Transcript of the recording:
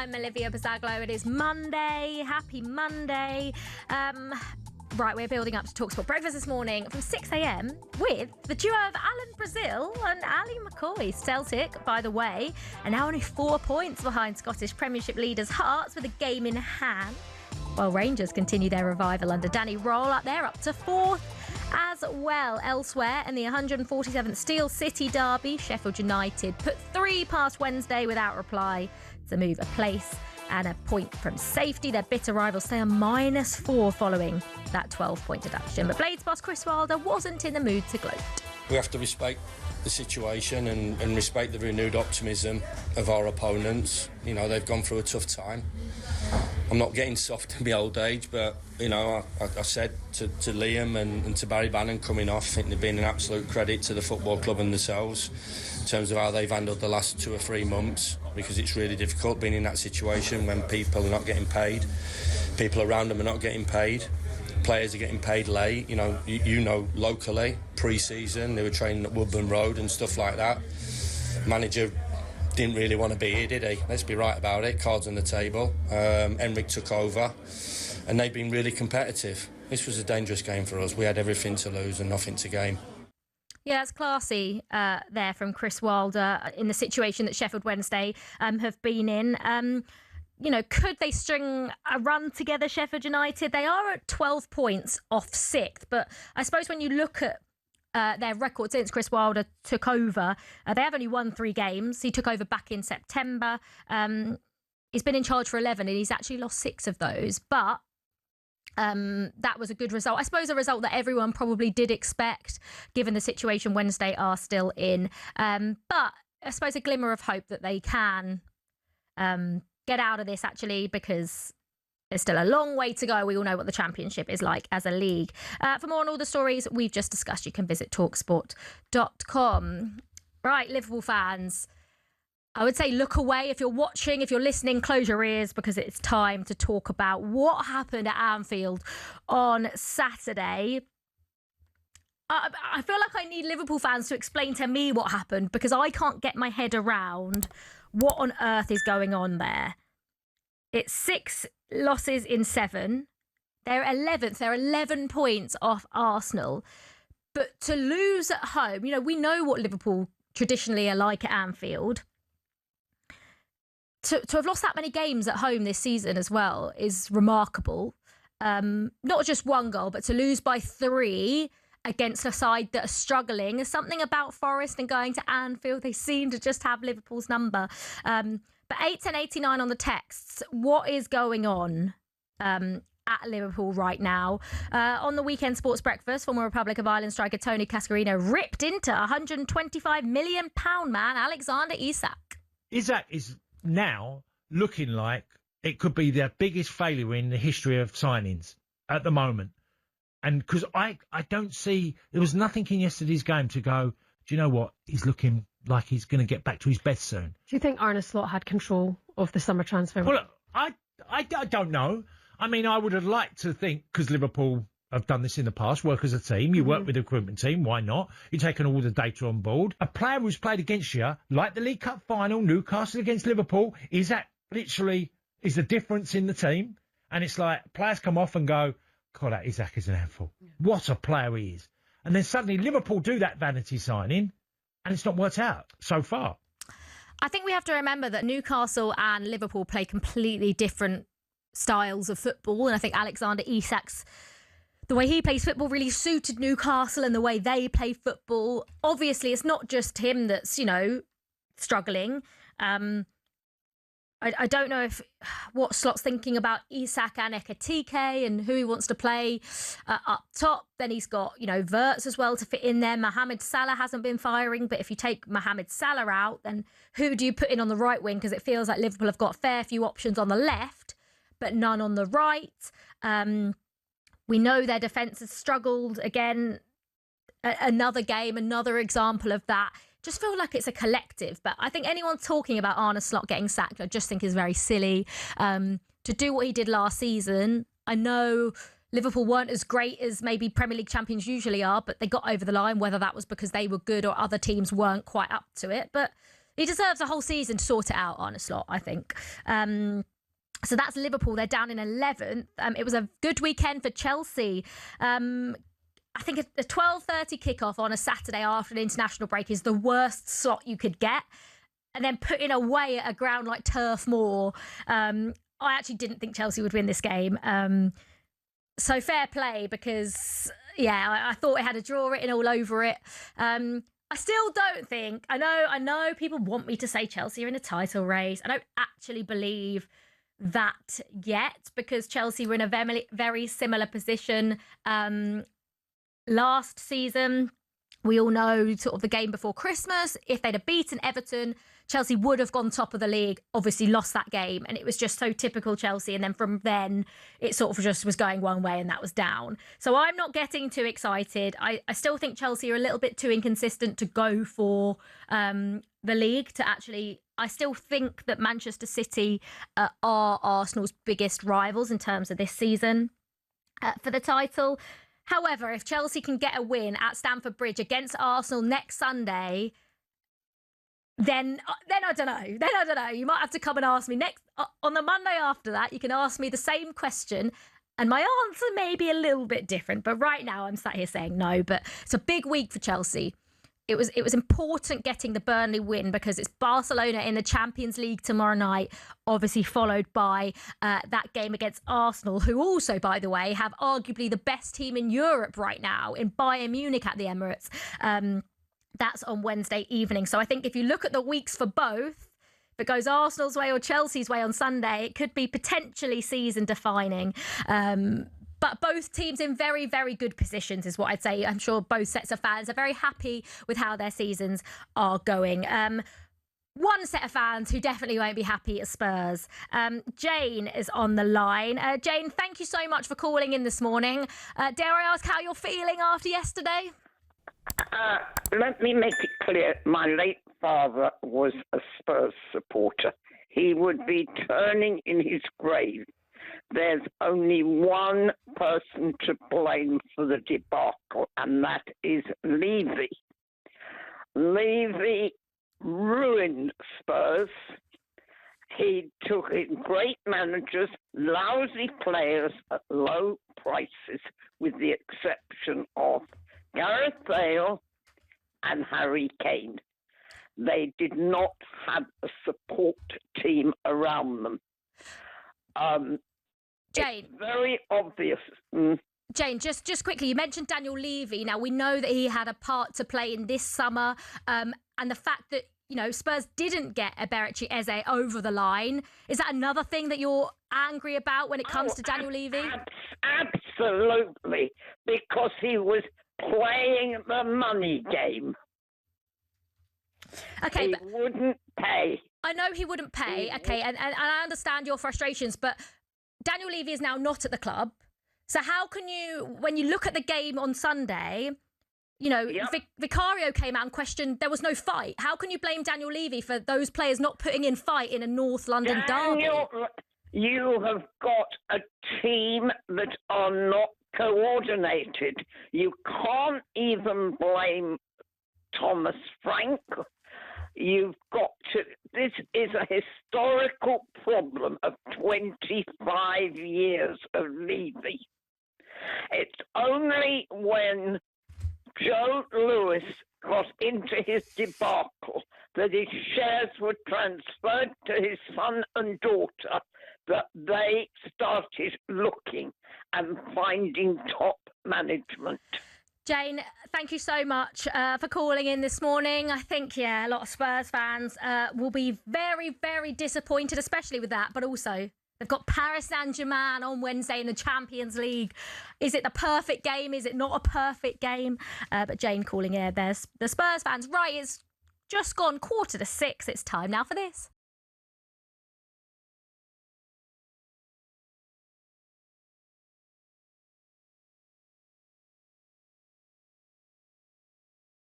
I'm Olivia Bazaglo. It is Monday. Happy Monday. Right, we're building up to talkSPORT Breakfast this morning from 6 a.m. with the duo of Alan Brazil and Ali McCoy. Celtic, by the way, are now only 4 points behind Scottish Premiership leaders Hearts with a game in hand, while Rangers continue their revival under Danny Roll. They're up to 4th as well. Elsewhere in the 147th Steel City Derby, Sheffield United put 3 past Wednesday without reply to move a place and a point from safety. Their bitter rivals stay on -4 following that 12-point deduction. But Blades boss Chris Wilder wasn't in the mood to gloat. We have to respect the situation and respect the renewed optimism of our opponents. You know, they've gone through a tough time. I'm not getting soft in my old age, but, you know, I said to Liam and to Barry Bannon coming off, I think they've been an absolute credit to the football club and themselves in terms of how they've handled the last 2 or 3 months, because it's really difficult being in that situation when people are not getting paid, people around them are not getting paid, players are getting paid late. You know, locally, pre-season, they were training at Woodburn Road and stuff like that. Manager didn't really want to be here, did he? Let's be right about it. Cards on the table. Enric took over, and they've been really competitive. This was a dangerous game for us. We had everything to lose and nothing to gain. Yeah, it's classy there from Chris Wilder in the situation that Sheffield Wednesday have been in. You know, could they string a run together, Sheffield United? They are at 12 points off 6th, but I suppose when you look at their record since Chris Wilder took over, they have only won 3 games. He took over back in September. He's been in charge for 11 and he's actually lost 6 of those. But that was a good result. I suppose a result that everyone probably did expect, given the situation Wednesday are still in. But I suppose a glimmer of hope that they can get out of this, actually, because there's still a long way to go. We all know what the Championship is like as a league. For more on all the stories we've just discussed, you can visit talksport.com. Right, Liverpool fans, I would say look away. If you're watching, if you're listening, close your ears, because it's time to talk about what happened at Anfield on Saturday. I feel like I need Liverpool fans to explain to me what happened, because I can't get my head around what on earth is going on there. It's 6 losses in 7. They're 11th. They're 11 points off Arsenal. But to lose at home, you know, we know what Liverpool traditionally are like at Anfield. To have lost that many games at home this season as well is remarkable. Not just 1 goal, but to lose by 3 against a side that are struggling. There's something about Forest and going to Anfield. They seem to just have Liverpool's number. But 81089 on the texts. What is going on at Liverpool right now? On the weekend sports breakfast, former Republic of Ireland striker Tony Cascarino ripped into £125 million man Alexander Isak. Isak is now looking like it could be their biggest failure in the history of signings at the moment. And because I don't see, there was nothing in yesterday's game to go, do you know what? He's looking like he's going to get back to his best soon. Do you think Arne Slot had control of the summer transfer? Well, look, I don't know. I mean, I would have liked to think, because Liverpool have done this in the past, work as a team. You work with the recruitment team. Why not? You're taking all the data on board. A player who's played against you, like the League Cup final, Newcastle against Liverpool, is that literally is the difference in the team. And it's like players come off and go, God, that Isak is an handful. Yeah. What a player he is. And then suddenly Liverpool do that vanity signing and it's not worked out so far. I think we have to remember that Newcastle and Liverpool play completely different styles of football. And I think Alexander Isak's, the way he plays football really suited Newcastle and the way they play football. Obviously, it's not just him that's, you know, struggling. I don't know what Slot's thinking about Isak and Ekitike and who he wants to play up top. Then he's got, you know, Wirtz as well to fit in there. Mohamed Salah hasn't been firing, but if you take Mohamed Salah out, then who do you put in on the right wing? Because it feels like Liverpool have got a fair few options on the left, but none on the right. We know their defence has struggled again. Another game, another example of that. Just feel like it's a collective. But I think anyone talking about Arne Slot getting sacked, I just think is very silly. To do what he did last season, I know Liverpool weren't as great as maybe Premier League champions usually are, but they got over the line, whether that was because they were good or other teams weren't quite up to it. But He deserves a whole season to sort it out, Arne Slot, I think. So that's Liverpool. They're down in 11th. It was a good weekend for Chelsea. I think a 12:30 kickoff on a Saturday after an international break is the worst slot you could get. And then putting away at a ground like Turf Moor, I actually didn't think Chelsea would win this game. So fair play because, I thought it had a draw written all over it. I still don't think, I know people want me to say Chelsea are in a title race. I don't actually believe that yet because Chelsea were in a very, very similar position last season. We all know sort of the game before Christmas. If they'd have beaten Everton, Chelsea would have gone top of the league, obviously lost that game. And it was just so typical Chelsea. And then from then, it sort of just was going one way and that was down. So I'm not getting too excited. I still think Chelsea are a little bit too inconsistent to go for the league to actually... I still think that Manchester City are Arsenal's biggest rivals in terms of this season for the title. However, if Chelsea can get a win at Stamford Bridge against Arsenal next Sunday, then I don't know. Then I don't know. You might have to come and ask me next on the Monday after that. You can ask me the same question, and my answer may be a little bit different. But right now, I'm sat here saying no. But it's a big week for Chelsea. It was important getting the Burnley win because it's Barcelona in the Champions League tomorrow night, obviously followed by that game against Arsenal, who also, by the way, have arguably the best team in Europe right now in Bayern Munich at the Emirates. That's on Wednesday evening. So I think if you look at the weeks for both, if it goes Arsenal's way or Chelsea's way on Sunday, it could be potentially season defining. But both teams in very, very good positions is what I'd say. I'm sure both sets of fans are very happy with how their seasons are going. One set of fans who definitely won't be happy is Spurs. Jane is on the line. Jane, thank you so much for calling in this morning. Dare I ask how you're feeling after yesterday? Let me make it clear. My late father was a Spurs supporter. He would be turning in his grave. There's only one person to blame for the debacle, and that is Levy. Levy ruined Spurs. He took in great managers, lousy players at low prices, with the exception of Gareth Bale and Harry Kane. They did not have a support team around them. Jane, it's very obvious. Jane, just quickly, you mentioned Daniel Levy. Now, we know that he had a part to play in this summer, and the fact that, Spurs didn't get Eberechi Eze over the line. Is that another thing that you're angry about when it comes to Daniel Levy? Absolutely, because he was playing the money game. Okay, he wouldn't pay. I know he wouldn't pay, okay, and I understand your frustrations, but Daniel Levy is now not at the club. So how can you, when you look at the game on Sunday, Vicario came out and questioned there was no fight. How can you blame Daniel Levy for those players not putting in fight in a North London derby? You have got a team that are not coordinated. You can't even blame Thomas Frank. You've got to... This is a historical problem of 25 years of Levy. It's only when Joe Lewis got into his debacle that his shares were transferred to his son and daughter that they started looking and finding top management. Jane, thank you so much for calling in this morning. I think, a lot of Spurs fans will be very, very disappointed, especially with that. But also, they've got Paris Saint-Germain on Wednesday in the Champions League. Is it the perfect game? Is it not a perfect game? But Jane calling in. There's the Spurs fans. Right, it's just gone 5:45. It's time now for this.